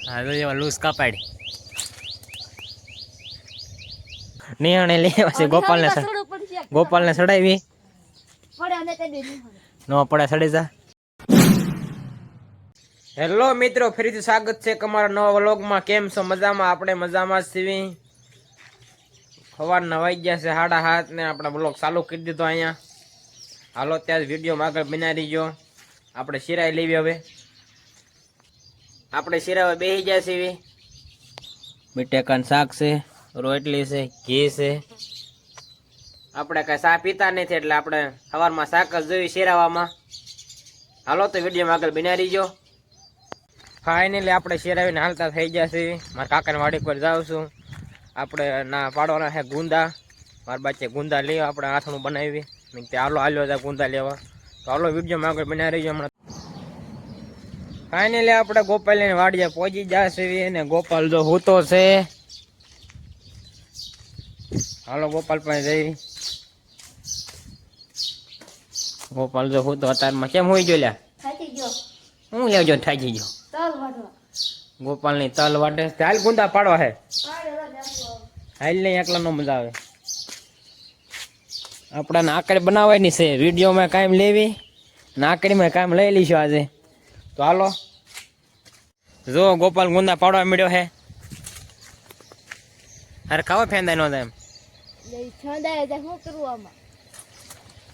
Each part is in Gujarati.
હા તો એવા લૂસ કપાડી નિહાણે લેવા છે ગોપાલને સડાવી ન પડે સડી જા. હેલો મિત્રો, ફરીથી સ્વાગત છે તમારા નવા વ્લોગમાં. કેમ છો? મજામાં? આપણે મજામાં છીએ. સવારના વાઈ ગયા છે 7:30 ને આપણે વ્લોગ ચાલુ કરી દીધો અહીંયા. હાલો ત્યાં વિડીયોમાં આગળ બનાવી ગયો. આપણે શિરાઈ લેવી હવે. આપણે શિરાવા બેસી ગયા છીએ. બટેકાનું શાક છે, રોટલી છે, ઘી છે. આપણે કઈ ચા પીતા નથી એટલે આપણે સવારમાં શાક જ જોઈ શેરાવામાં. હાલો તો વિડીયોમાં આગળ બનાવી ગયો. ફાઇનલી આપણે શેરાવીને હાલતા થઈ ગયા છે. મારા કાકાની વાડી પર જાઉં છું. આપણે ના પાડવાના છે ગુંદા. મારા બાચે ગુંદા લેવા આપણે આથણું બનાવી. હાલો હાલ્યો હતા ગુંદા લેવા. તો હાલો વિડીયોમાં આગળ બનાવી ગયો. હમણાં ફાઇનલી આપણે ગોપાલની વાડીએ પહોંચી જશે અને ગોપાલ જો હૂતો છે. હાલો ગોપાલ પાસે જઈ. ગોપાલ જો હૂતો અત્યારમાં કેમ હોઈ ગયો? હું લેવજો થાકી ગયો. ગોપાલ ની તલ વાટે હાલ ગુંદા પાડવા હે. હાલ નહીં એકલા નો મજા આવે. આપડા નાકડી બનાવવાની છે. વિડીયોમાં કાયમ લેવી, નાકડીમાં કાયમ લઈ લઈશું આજે. તો હાલો જો ગોપાલ ગુંદા પાડવા મળ્યો હે. અરે ખાવા ફેંદાય નો થાય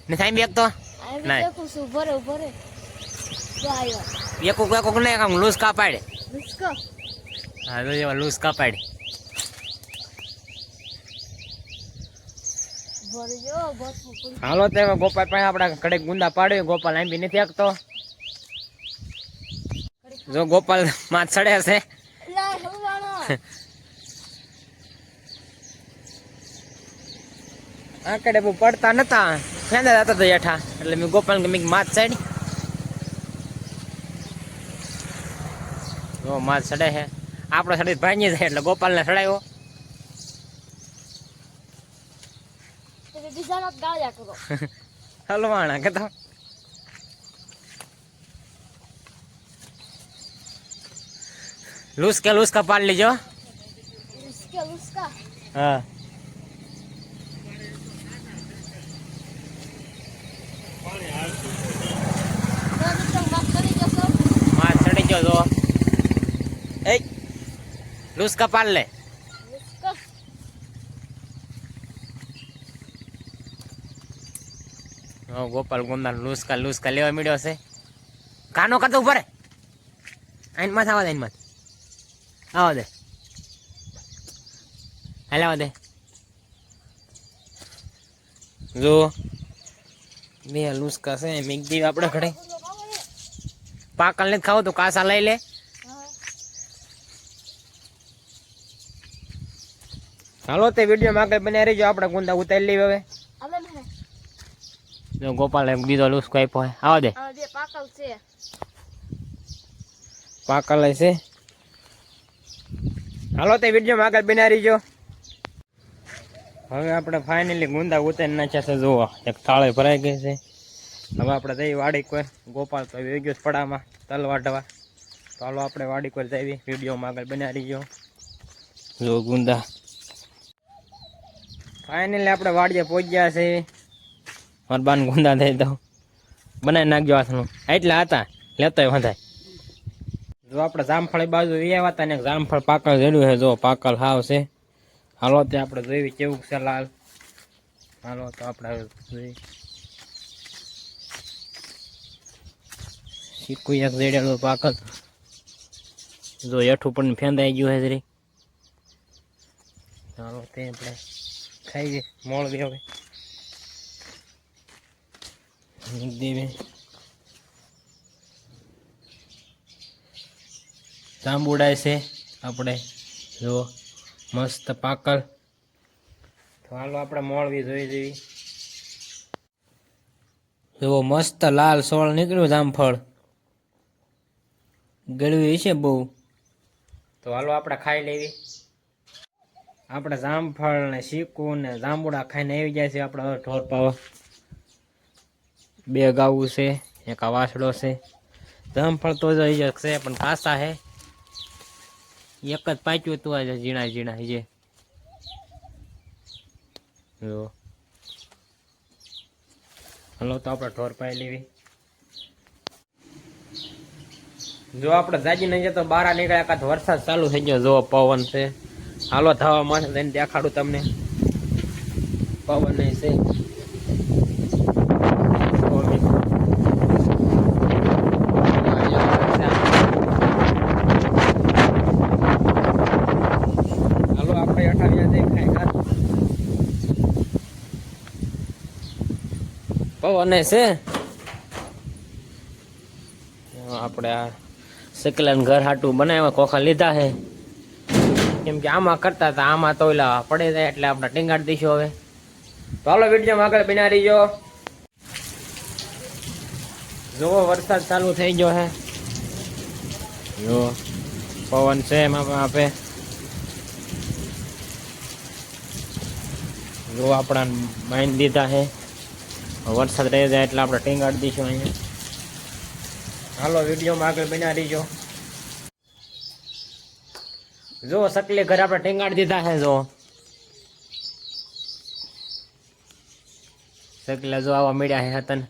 ને સાહેબ એક તો એક નહીં આમ લૂસ કાપાડે. હા તો એવા લૂસ કાપાડે. હાલો તો ગોપાલ પાસે આપડા કડે ગુંદા પાડ્યો. ગોપાલ આંબી નથી આપતો. જો ગોપાલ માં ચડે છે. આંકડે બહુ પડતા નતા, ફેંદા હતા તો હેઠા એટલે મેં ગોપાલ કે મેં માથ ચડી. જો માથ ચડે છે. આપણો ચડી ભાંગી જાય એટલે ગોપાલને ચડાવ્યો. હલવાણા કે તો લૂસકા પાડ લીજો. હા માથ ચડી ગયો તો એ લૂસકા પાડ લે. ગોપાલ ગુંદા લૂસકા લેવા મળ્યો છે. કાનો કરતો ઉપર આઈન માં આવા દે, આઈન માં આવા દે, હાલાવા દે. જો બે લૂસકા છે મેં દીવ આપણે ઘડે. પાકલ ને ખાવ તો કાસા લઈ લે. હાલો તે વિડીયો માં આગળ બનાવી રહીજો. આપણે ગુંદા ઉતારી લઈએ હવે. જો ગોપાલ બીજો લૂસકો આપ્યો હે. આવા દે. પાકલ છે. હાલો તે વિડીયો માં આગળ બનાવી રહીજો. હવે આપણે ફાઇનલી ગુંદા ઉતારી નાખ્યા છે. જોવો એક થાળે ભરાઈ ગઈ છે. હવે આપણે જઈએ વાડી કોઈ. ગોપાલ તો વેગ્યો જ પડામાં તલ વાટવા. તો હાલો આપણે વાડી કોઈ જઈએ. વિડીયોમાં આગળ બનાવી રહીજો. જો ગુંદા ફાઇનલી આપણે વાડીએ પહોંચ્યા છે. મારા બાન ગુંદા થઈ દઉં બનાવી નાખજો હાથનું. એટલા હતા લેતોય વધાય. જો આપણે જામફળી બાજુ વ્યાવા હતા ને જામફળ પાકળ જડ્યું છે. જો પાકળ હાવ છે. હાલો તે આપણે જોઈ કેવું છે લાલ. હાલો તો આપણે જોઈ શીખું એક જડેલું પાકળ. જો હેઠું પણ ફેંદાઈ ગયું છે જરી. હાલો તે આપણે ખાઈએ મોળવી હવે દેવે. જાંબુડાય છે આપણે જો મસ્ત પાકળ. તો હાલો આપણે મોળવી જોઈ જેવી. જો મસ્ત લાલ સોળ નીકળ્યું જામફળ. ગળવી છે બહુ. તો હાલો આપણે ખાઈ લેવી. આપણે જામફળ ને શીકું ને જાંબુડા ખાઈને આવી જાય છે. આપણે ઢોર પાવા બે ગાવું છે, એક આ વાસડો છે. જામફળ તો જઈ છે પણ કાસા છે. એક જ પાચ્યું તું આજે ઝીણા ઝીણા જે જો હલો તો આપણે ઢોર પાઈ લેવી. જો આપણે જાજી નહીં જતો બહાર નીકળ્યા કાં વરસાદ ચાલુ થઈ ગયો. જો પવન છે. હાલો થવા માટે જઈને દેખાડું તમને. પવન નહીં છે. હાલો આપણે અઠાવ્યા દેખાય કાં પવન છે. આપણે આ સકલાન ઘર હાટું બનાવ્યા ખોખા લીધા છે. કેમ કે આમાં કરતા હતા આમાં તો ઓલા પડે જાય એટલે આપણે ટીંગાડી દઈશું હવે. તો હાલો વિડીયોમાં આગળ બના રહીજો. જોવો વરસાદ ચાલુ થઈ ગયો છે. જો પવન છે એમાં આપે જો આપણા બાંધી દીધા છે. વરસાદ રહી જાય એટલે આપણે ટીંગાડી દઈશું અહીંયા. હાલો વિડીયોમાં આગળ બના રહીજો. જો સકલી ઘર આપણે ટીંગાડી દીધા છે. જો સકલા જો આવા મળ્યા છે હતન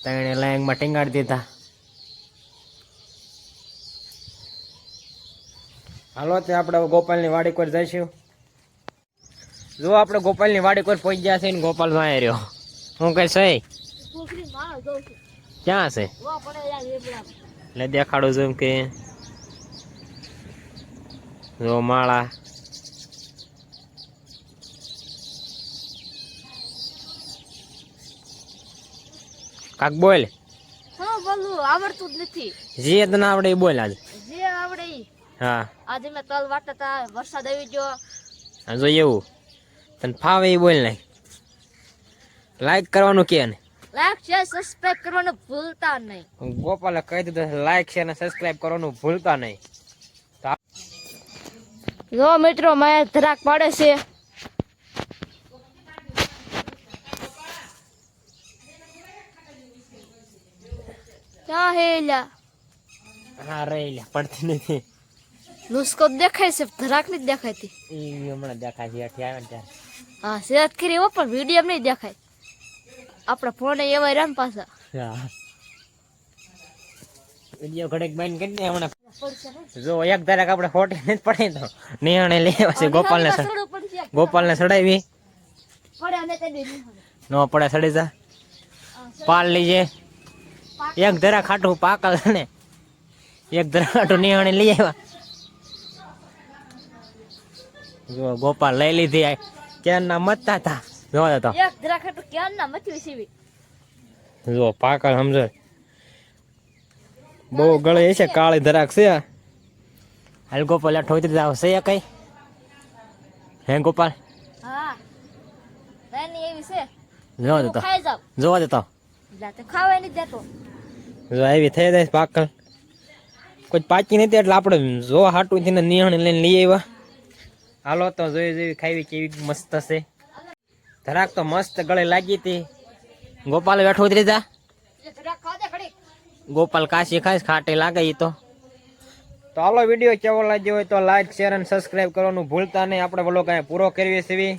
તને લાઈનમાં ટીંગાડી દીધા. હાલો તે આપણે ગોપાલની વાડી પર જઈશું. જો આપણે ગોપાલની વાડી પર પહોંચી ગયા છે ને ગોપાલ માં રહ્યો. હું કઈ છે ક્યાં છે એટલે દેખાડું છું કે જો માળા કાક બોલ. હા બોલું આવડતું જ નથી. જે તને આવડે એ બોલ આજે. જે આવડે ઈ. હા આજે મેં તલ વાટતા વરસાદ આવી ગયો. હા જો એવું તને ફાવે એ બોલ નહીં. લાઈક કરવાનું કે ને લાઈક શેર સબસ્ક્રાઇબ કરવાનું ભૂલતા નહીં. ગોપાલે કહી દીધું લાઈક શેર અને સબસ્ક્રાઇબ કરવાનું ભૂલતા નહીં. જો મિત્રો મારે ધરાક પાડે છે. ક્યાં હે લ્યા? હા રે લ્યા પડતી નથી. નુસ્કો દેખાય છે ધરાક નથી દેખાતી. એ હમણાં દેખાય છે અઠી આવે ને ત્યારે. હા સેટ કરી હો પણ વિડીયો નહીં દેખાય. આપણા ફોન એવા રામ પાછા. હા વિડીયો ઘડેક બંધ કરી દે હમણાં. જો એક ધારક આપણે ફોટી નથી પડે તો નિહાણે લેવા છે. ગોપાલને સડાવી નો પડે સડી જા પાલ લીજે. એક ધરા ખાટું પાકલ ને એક ધરા ખાટું નિહાણે લઈ આવ્યા. જો ગોપાલ લઈ લીધી ક્યાં ના મતતા હતા. જો તો એક ધરાક તો ક્યાં ના મચવી સીવી. જો પાકલ સમજો બહુ ગળે છે. કાળી ધરાક છે. હાલ ગોપાલ ઠોતરી જાવ છે કઈ હે ગોપાલ? હા નાની એવી છે. જોવા દેતો ખાઈ જાવ. જોવા દેતો જાતે ખાવાય નહીં દેતો. જો આવી થઈ જાય પાકલ કોઈ પાકી નથી એટલે આપણે જોવા હાટું થઈને નિહાણે લઈને લઈ આવ્યા. હાલો તો જોઈ જોઈ ખાવી કેવી મસ્ત છે. ધરાક તો મસ્ત ગળે લાગી હતી. ગોપાલ બેઠો ઉતરી જા. ગોપાલ કાશી ખાઈશ ખાટી લાગે ઈ તો. તો હાલો વિડીયો કેવો લાગ્યો હોય તો લાઈક શેર અને સબસ્ક્રાઇબ કરવાનું ભૂલતા નહીં. આપણે બોલો કાંઈ પૂરો કરીએ છીએ.